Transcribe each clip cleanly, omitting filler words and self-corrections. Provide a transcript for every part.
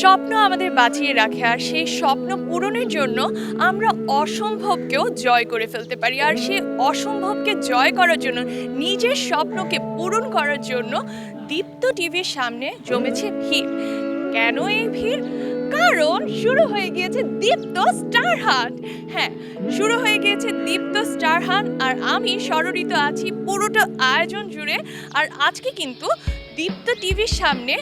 স্বপ্ন আমাদের বাঁচিয়ে রাখে আর সেই স্বপ্ন পূরণের জন্য আমরা অসম্ভবকেও জয় করে ফেলতে পারি। আর সেই অসম্ভবকে জয় করার জন্য নিজের স্বপ্নকে পূরণ করার জন্য দীপ্ত টিভির সামনে জমেছে ভিড়। কেন এই ভিড়? কারণ শুরু হয়ে গিয়েছে দীপ্ত স্টার হান্ট। হ্যাঁ, শুরু হয়ে গিয়েছে দীপ্ত স্টার হান্ট আর আমি সররিত আছি পুরোটা আয়োজন জুড়ে। আর আজকে কিন্তু দীপ্ত টিভির সামনে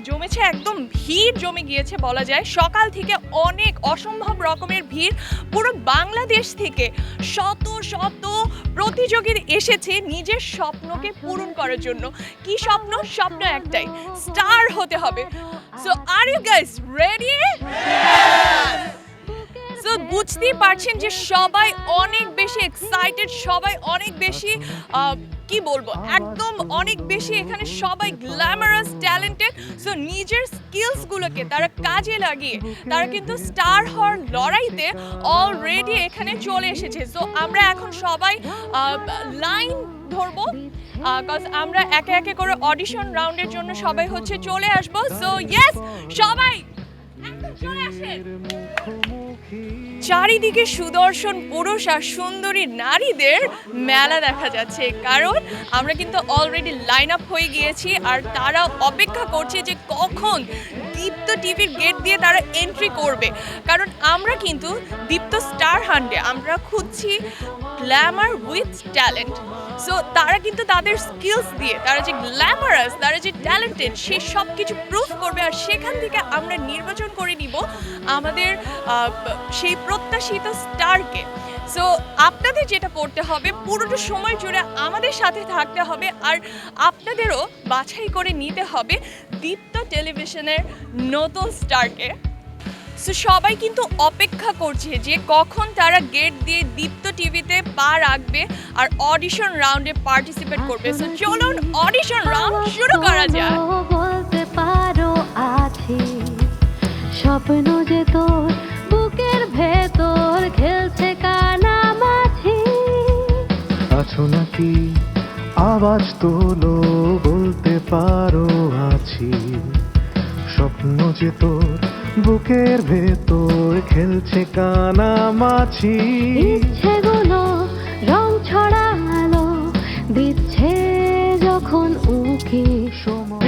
জমেছে একদম ভিড় জমে গিয়েছে বলা যায়। সকাল থেকে অনেক অসম্ভব রকমের ভিড়, পুরো বাংলাদেশ থেকে শত শত প্রতিযোগী এসেছে নিজের স্বপ্নকে পূরণ করার জন্য। কি স্বপ্ন? স্বপ্ন একটাই, স্টার হতে হবে। So are you guys ready? So বুঝতেই পারছেন যে সবাই অনেক বেশি এক্সাইটেড, সবাই অনেক বেশি কি বলবো, একদম অনেক বেশি এখানে সবাই গ্ল্যামারাস, ট্যালেন্টেড। সো নিজের স্কিলসগুলোকে তারা কাজে লাগিয়ে তারা কিন্তু স্টার হওয়ার লড়াইতে অলরেডি এখানে চলে এসেছে। সো আমরা এখন সবাই লাইন ধরবো, কজ আমরা একে একে করে অডিশন রাউন্ডের জন্য সবাই হচ্ছে চলে আসবো। সো ইয়েস, সবাই চলে আসেন। চারিদিকে সুদর্শন পুরুষ আর সুন্দরী নারীদের মেলা দেখা যাচ্ছে, কারণ আমরা কিন্তু অলরেডি লাইন আপ হয়ে গিয়েছি আর তারা অপেক্ষা করছে যে কখন দীপ্ত টিভির গেট দিয়ে তারা এন্ট্রি করবে। কারণ আমরা কিন্তু দীপ্ত স্টার হান্টে আমরা খুঁজছি গ্ল্যামার উইথ ট্যালেন্ট। সো তারা কিন্তু তাদের স্কিলস দিয়ে তারা যে গ্ল্যামারাস, তারা যে ট্যালেন্টেড, সে সব কিছু প্রুভ করবে। আর সেখান থেকে আমরা নির্বাচন করে নিব আমাদের সেই প্রত্যাশিত স্টারকে। সো আপনাদের যেটা করতে হবে, পুরোটা সময় জুড়ে আমাদের সাথে থাকতে হবে আর আপনাদেরও বাছাই করে নিতে হবে দীপ্ত টেলিভিশনের নতুন স্টারকে। সো সবাই কিন্তু অপেক্ষা করছে যে কখন তারা গেট দিয়ে দীপ্ত টিভিতে পা রাখবে আর অডিশন রাউন্ডে পার্টিসিপেট করবে। সো চলুন অডিশন রাউন্ড শুরু করা যাক। বলতে পারো আছি স্বপ্ন যে তোর বুকের ভেতর খেলছে কানামাছি। আছো নাকি আওয়াজ তোলো, বলতে পারো আছি স্বপ্ন যে তোর বুকের ভেতর খেলছে কানামাছি। ইচ্ছেগুলো রং ছড়ালো দিচ্ছে যখন উকি সময়